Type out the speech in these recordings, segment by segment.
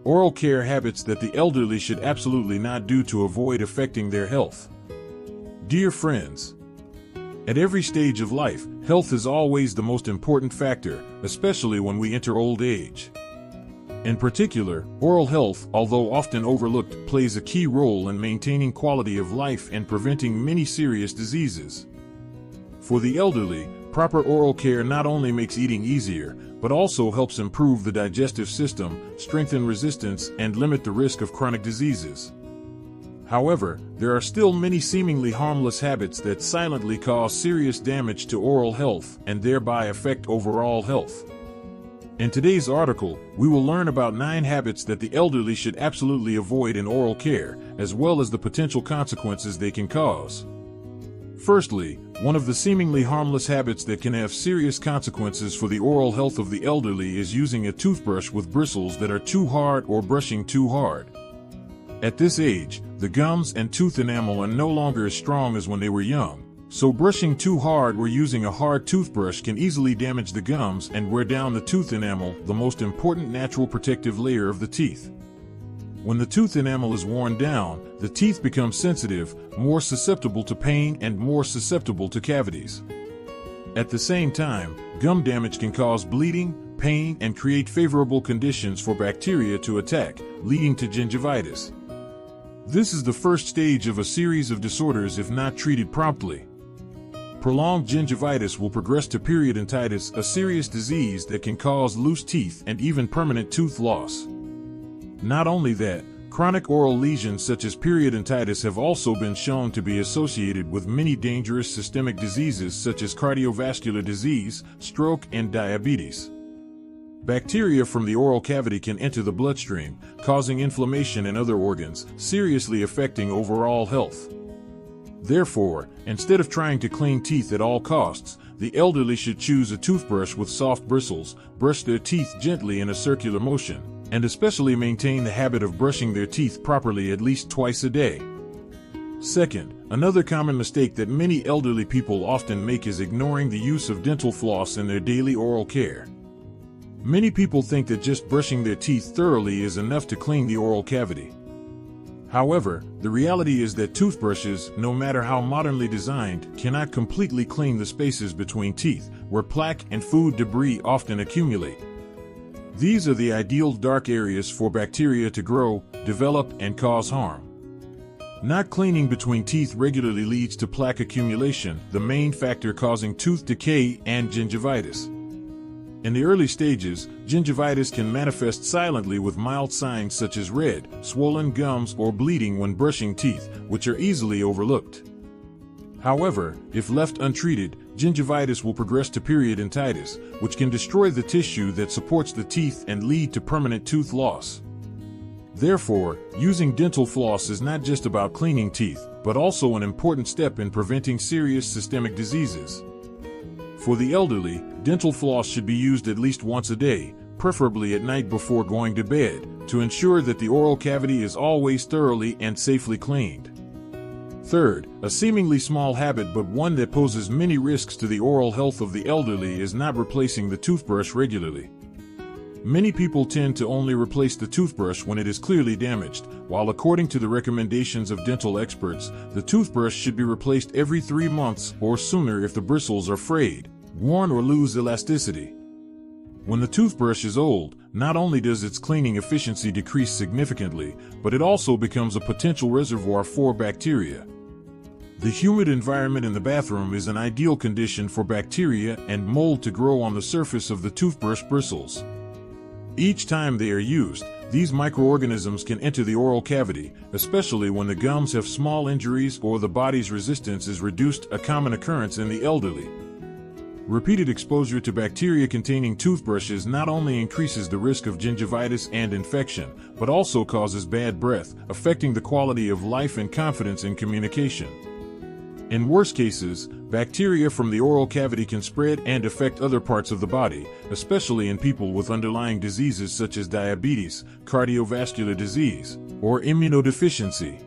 Oral care habits that the elderly should absolutely not do to avoid affecting their health. Dear friends, at every stage of life, health is always the most important factor, especially when we enter old age. In particular, oral health, although often overlooked, plays a key role in maintaining quality of life and preventing many serious diseases. For the elderly, proper oral care not only makes eating easier, but also helps improve the digestive system, strengthen resistance, and limit the risk of chronic diseases. However, there are still many seemingly harmless habits that silently cause serious damage to oral health and thereby affect overall health. In today's article, we will learn about 9 habits that the elderly should absolutely avoid in oral care, as well as the potential consequences they can cause. Firstly, one of the seemingly harmless habits that can have serious consequences for the oral health of the elderly is using a toothbrush with bristles that are too hard or brushing too hard. At this age, the gums and tooth enamel are no longer as strong as when they were young, so brushing too hard or using a hard toothbrush can easily damage the gums and wear down the tooth enamel, the most important natural protective layer of the teeth. When the tooth enamel is worn down, the teeth become sensitive, more susceptible to pain, and more susceptible to cavities. At the same time, gum damage can cause bleeding, pain, and create favorable conditions for bacteria to attack, leading to gingivitis. This is the first stage of a series of disorders if not treated promptly. Prolonged gingivitis will progress to periodontitis, a serious disease that can cause loose teeth and even permanent tooth loss. Not only that, chronic oral lesions such as periodontitis have also been shown to be associated with many dangerous systemic diseases such as cardiovascular disease, stroke, and diabetes. Bacteria from the oral cavity can enter the bloodstream, causing inflammation in other organs, seriously affecting overall health. Therefore, instead of trying to clean teeth at all costs, the elderly should choose a toothbrush with soft bristles, brush their teeth gently in a circular motion, and especially maintain the habit of brushing their teeth properly at least twice a day. Second, another common mistake that many elderly people often make is ignoring the use of dental floss in their daily oral care. Many people think that just brushing their teeth thoroughly is enough to clean the oral cavity. However, the reality is that toothbrushes, no matter how modernly designed, cannot completely clean the spaces between teeth, where plaque and food debris often accumulate. These are the ideal dark areas for bacteria to grow, develop, and cause harm. Not cleaning between teeth regularly leads to plaque accumulation, the main factor causing tooth decay and gingivitis. In the early stages, gingivitis can manifest silently with mild signs such as red, swollen gums, or bleeding when brushing teeth, which are easily overlooked. However, if left untreated, gingivitis will progress to periodontitis, which can destroy the tissue that supports the teeth and lead to permanent tooth loss. Therefore, using dental floss is not just about cleaning teeth, but also an important step in preventing serious systemic diseases. For the elderly, dental floss should be used at least once a day, preferably at night before going to bed, to ensure that the oral cavity is always thoroughly and safely cleaned. Third, a seemingly small habit but one that poses many risks to the oral health of the elderly is not replacing the toothbrush regularly. Many people tend to only replace the toothbrush when it is clearly damaged, while according to the recommendations of dental experts, the toothbrush should be replaced every 3 months or sooner if the bristles are frayed, worn, or lose elasticity. When the toothbrush is old, not only does its cleaning efficiency decrease significantly, but it also becomes a potential reservoir for bacteria. The humid environment in the bathroom is an ideal condition for bacteria and mold to grow on the surface of the toothbrush bristles. Each time they are used, these microorganisms can enter the oral cavity, especially when the gums have small injuries or the body's resistance is reduced, a common occurrence in the elderly. Repeated exposure to bacteria-containing toothbrushes not only increases the risk of gingivitis and infection, but also causes bad breath, affecting the quality of life and confidence in communication. In worse cases, bacteria from the oral cavity can spread and affect other parts of the body, especially in people with underlying diseases such as diabetes, cardiovascular disease, or immunodeficiency.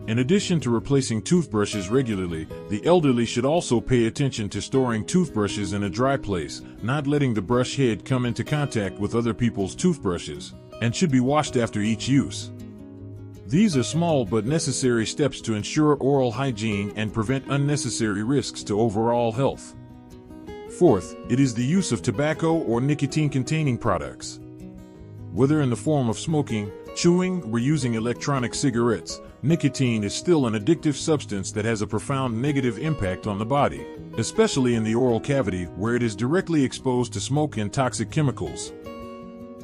In addition to replacing toothbrushes regularly, the elderly should also pay attention to storing toothbrushes in a dry place, not letting the brush head come into contact with other people's toothbrushes. and should be washed after each use. These are small but necessary steps to ensure oral hygiene and prevent unnecessary risks to overall health. Fourth, it is the use of tobacco or nicotine-containing products. Whether in the form of smoking, chewing, or using electronic cigarettes, nicotine is still an addictive substance that has a profound negative impact on the body, especially in the oral cavity where it is directly exposed to smoke and toxic chemicals.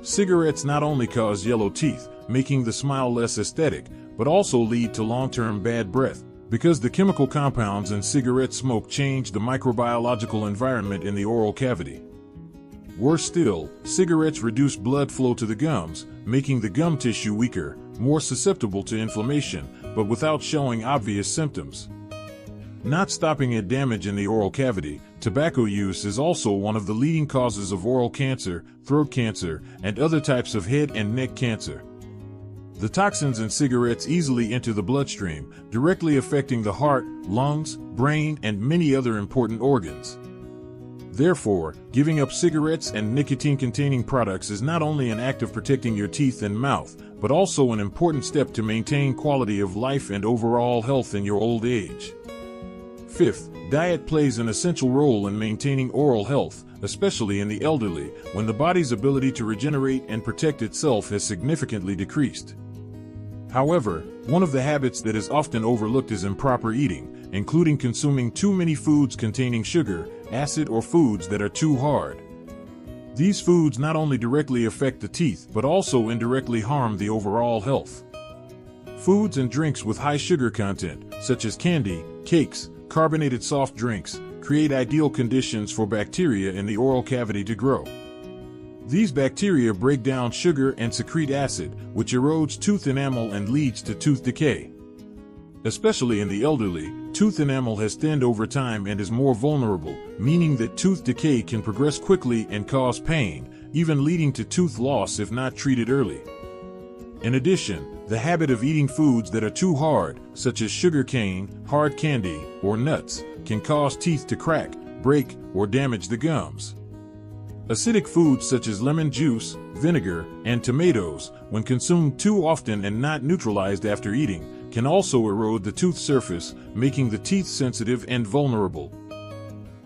Cigarettes not only cause yellow teeth, making the smile less aesthetic, but also lead to long-term bad breath, because the chemical compounds in cigarette smoke change the microbiological environment in the oral cavity. Worse still, cigarettes reduce blood flow to the gums, making the gum tissue weaker, more susceptible to inflammation, but without showing obvious symptoms. Not stopping at damage in the oral cavity, tobacco use is also one of the leading causes of oral cancer, throat cancer, and other types of head and neck cancer. The toxins in cigarettes easily enter the bloodstream, directly affecting the heart, lungs, brain, and many other important organs. Therefore, giving up cigarettes and nicotine-containing products is not only an act of protecting your teeth and mouth, but also an important step to maintain quality of life and overall health in your old age. Fifth, diet plays an essential role in maintaining oral health, especially in the elderly, when the body's ability to regenerate and protect itself has significantly decreased. However, one of the habits that is often overlooked is improper eating, including consuming too many foods containing sugar, acid, or foods that are too hard. These foods not only directly affect the teeth but also indirectly harm the overall health. Foods and drinks with high sugar content, such as candy, cakes, carbonated soft drinks, create ideal conditions for bacteria in the oral cavity to grow. These bacteria break down sugar and secrete acid, which erodes tooth enamel and leads to tooth decay. Especially in the elderly, tooth enamel has thinned over time and is more vulnerable, meaning that tooth decay can progress quickly and cause pain, even leading to tooth loss if not treated early. In addition, the habit of eating foods that are too hard, such as sugar cane, hard candy, or nuts, can cause teeth to crack, break, or damage the gums. Acidic foods such as lemon juice, vinegar, and tomatoes, when consumed too often and not neutralized after eating, can also erode the tooth surface, making the teeth sensitive and vulnerable.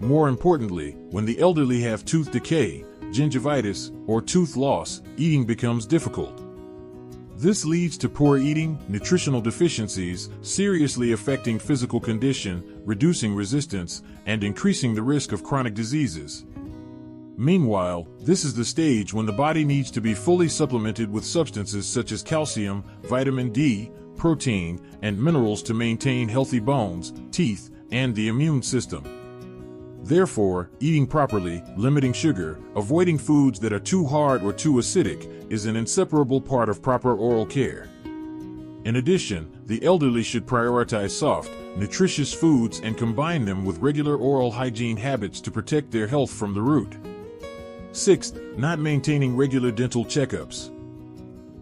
More importantly, when the elderly have tooth decay, gingivitis, or tooth loss, eating becomes difficult. This leads to poor eating, nutritional deficiencies, seriously affecting physical condition, reducing resistance, and increasing the risk of chronic diseases. Meanwhile, this is the stage when the body needs to be fully supplemented with substances such as calcium, vitamin D, protein, and minerals to maintain healthy bones, teeth, and the immune system. Therefore, eating properly, limiting sugar, avoiding foods that are too hard or too acidic, is an inseparable part of proper oral care. In addition, the elderly should prioritize soft, nutritious foods and combine them with regular oral hygiene habits to protect their health from the root. Sixth, not maintaining regular dental checkups.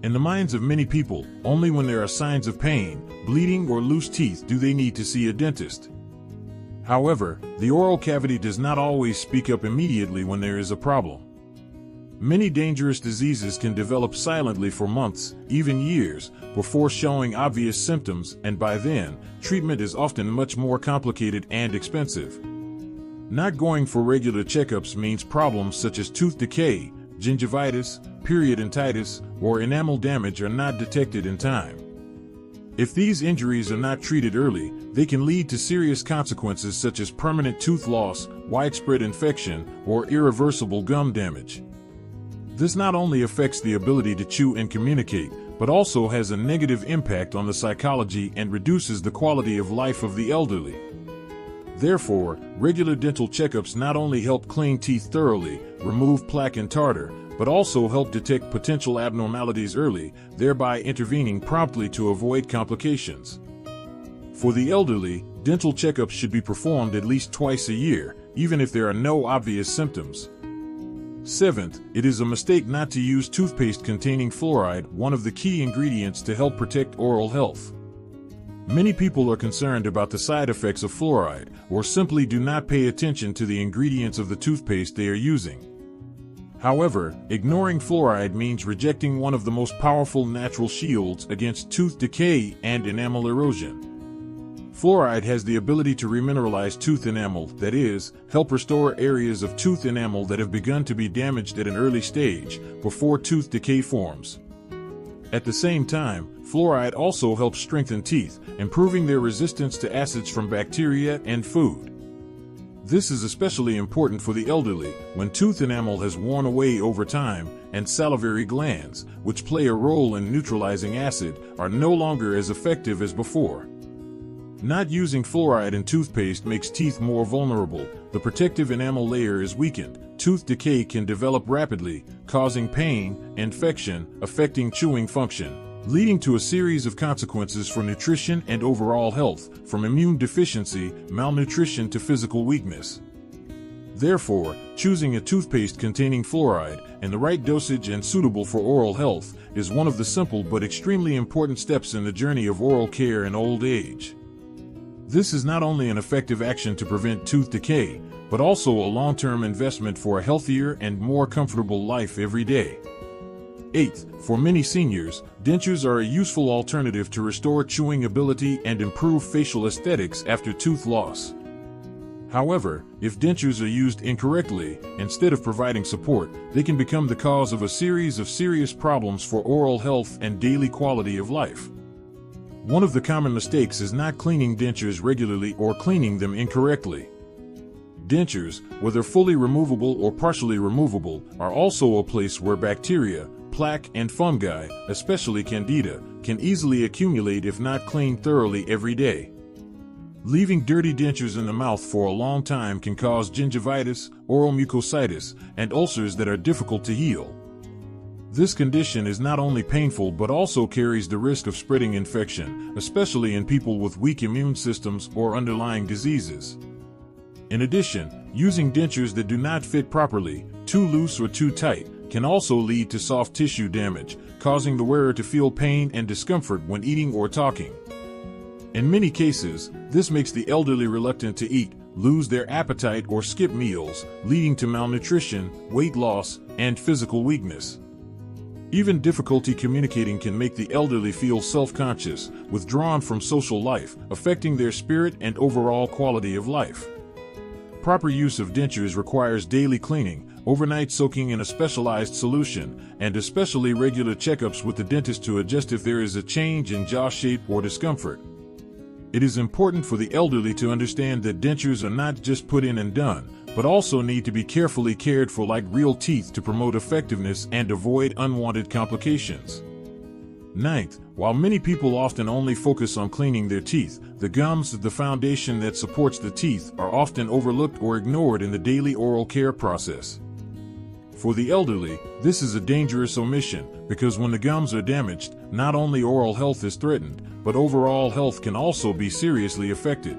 In the minds of many people, only when there are signs of pain, bleeding, or loose teeth do they need to see a dentist. However, the oral cavity does not always speak up immediately when there is a problem. Many dangerous diseases can develop silently for months, even years, before showing obvious symptoms, and by then, treatment is often much more complicated and expensive. Not going for regular checkups means problems such as tooth decay, gingivitis, periodontitis, or enamel damage are not detected in time. If these injuries are not treated early, they can lead to serious consequences such as permanent tooth loss, widespread infection, or irreversible gum damage. This not only affects the ability to chew and communicate, but also has a negative impact on the psychology and reduces the quality of life of the elderly. Therefore, regular dental checkups not only help clean teeth thoroughly, remove plaque and tartar, but also help detect potential abnormalities early, thereby intervening promptly to avoid complications. For the elderly, dental checkups should be performed at least twice a year, even if there are no obvious symptoms. Seventh, it is a mistake not to use toothpaste containing fluoride, one of the key ingredients to help protect oral health. Many people are concerned about the side effects of fluoride, or simply do not pay attention to the ingredients of the toothpaste they are using. However, ignoring fluoride means rejecting one of the most powerful natural shields against tooth decay and enamel erosion. Fluoride has the ability to remineralize tooth enamel, that is, help restore areas of tooth enamel that have begun to be damaged at an early stage, before tooth decay forms. At the same time, fluoride also helps strengthen teeth, improving their resistance to acids from bacteria and food. This is especially important for the elderly, when tooth enamel has worn away over time, and salivary glands, which play a role in neutralizing acid, are no longer as effective as before. Not using fluoride in toothpaste makes teeth more vulnerable. The protective enamel layer is weakened. Tooth decay can develop rapidly, causing pain, infection, affecting chewing function, leading to a series of consequences for nutrition and overall health, from immune deficiency, malnutrition to physical weakness. Therefore, choosing a toothpaste containing fluoride, in the right dosage and suitable for oral health, is one of the simple but extremely important steps in the journey of oral care in old age. This is not only an effective action to prevent tooth decay, but also a long-term investment for a healthier and more comfortable life every day. 8th, for many seniors, dentures are a useful alternative to restore chewing ability and improve facial aesthetics after tooth loss. However, if dentures are used incorrectly, instead of providing support, they can become the cause of a series of serious problems for oral health and daily quality of life. One of the common mistakes is not cleaning dentures regularly or cleaning them incorrectly. Dentures, whether fully removable or partially removable, are also a place where bacteria, plaque, and fungi, especially candida, can easily accumulate if not cleaned thoroughly every day. Leaving dirty dentures in the mouth for a long time can cause gingivitis, oral mucositis, and ulcers that are difficult to heal. This condition is not only painful but also carries the risk of spreading infection, especially in people with weak immune systems or underlying diseases. In addition, using dentures that do not fit properly, too loose or too tight, can also lead to soft tissue damage, causing the wearer to feel pain and discomfort when eating or talking. In many cases, this makes the elderly reluctant to eat, lose their appetite, or skip meals, leading to malnutrition, weight loss, and physical weakness. Even difficulty communicating can make the elderly feel self-conscious, withdrawn from social life, affecting their spirit and overall quality of life. Proper use of dentures requires daily cleaning, overnight soaking in a specialized solution, and especially regular checkups with the dentist to adjust if there is a change in jaw shape or discomfort. It is important for the elderly to understand that dentures are not just put in and done, but also need to be carefully cared for like real teeth to promote effectiveness and avoid unwanted complications. 9th, while many people often only focus on cleaning their teeth, the gums, the foundation that supports the teeth, are often overlooked or ignored in the daily oral care process. For the elderly, this is a dangerous omission, because when the gums are damaged, not only oral health is threatened, but overall health can also be seriously affected.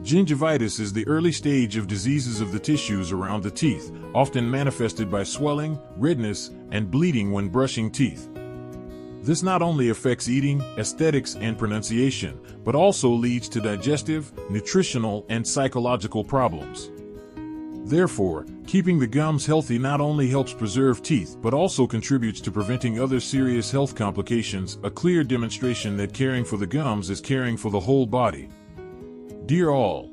Gingivitis is the early stage of diseases of the tissues around the teeth, often manifested by swelling, redness, and bleeding when brushing teeth. This not only affects eating, aesthetics, and pronunciation, but also leads to digestive, nutritional, and psychological problems. Therefore, keeping the gums healthy not only helps preserve teeth but also contributes to preventing other serious health complications, a clear demonstration that caring for the gums is caring for the whole body. Dear all,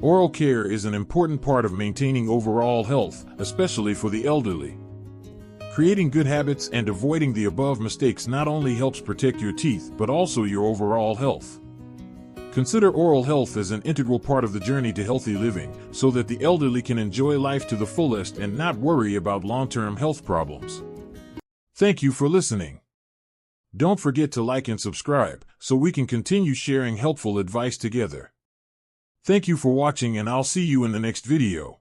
oral care is an important part of maintaining overall health, especially for the elderly. Creating good habits and avoiding the above mistakes not only helps protect your teeth but also your overall health. Consider oral health as an integral part of the journey to healthy living, so that the elderly can enjoy life to the fullest and not worry about long-term health problems. Thank you for listening. Don't forget to like and subscribe, so we can continue sharing helpful advice together. Thank you for watching, and I'll see you in the next video.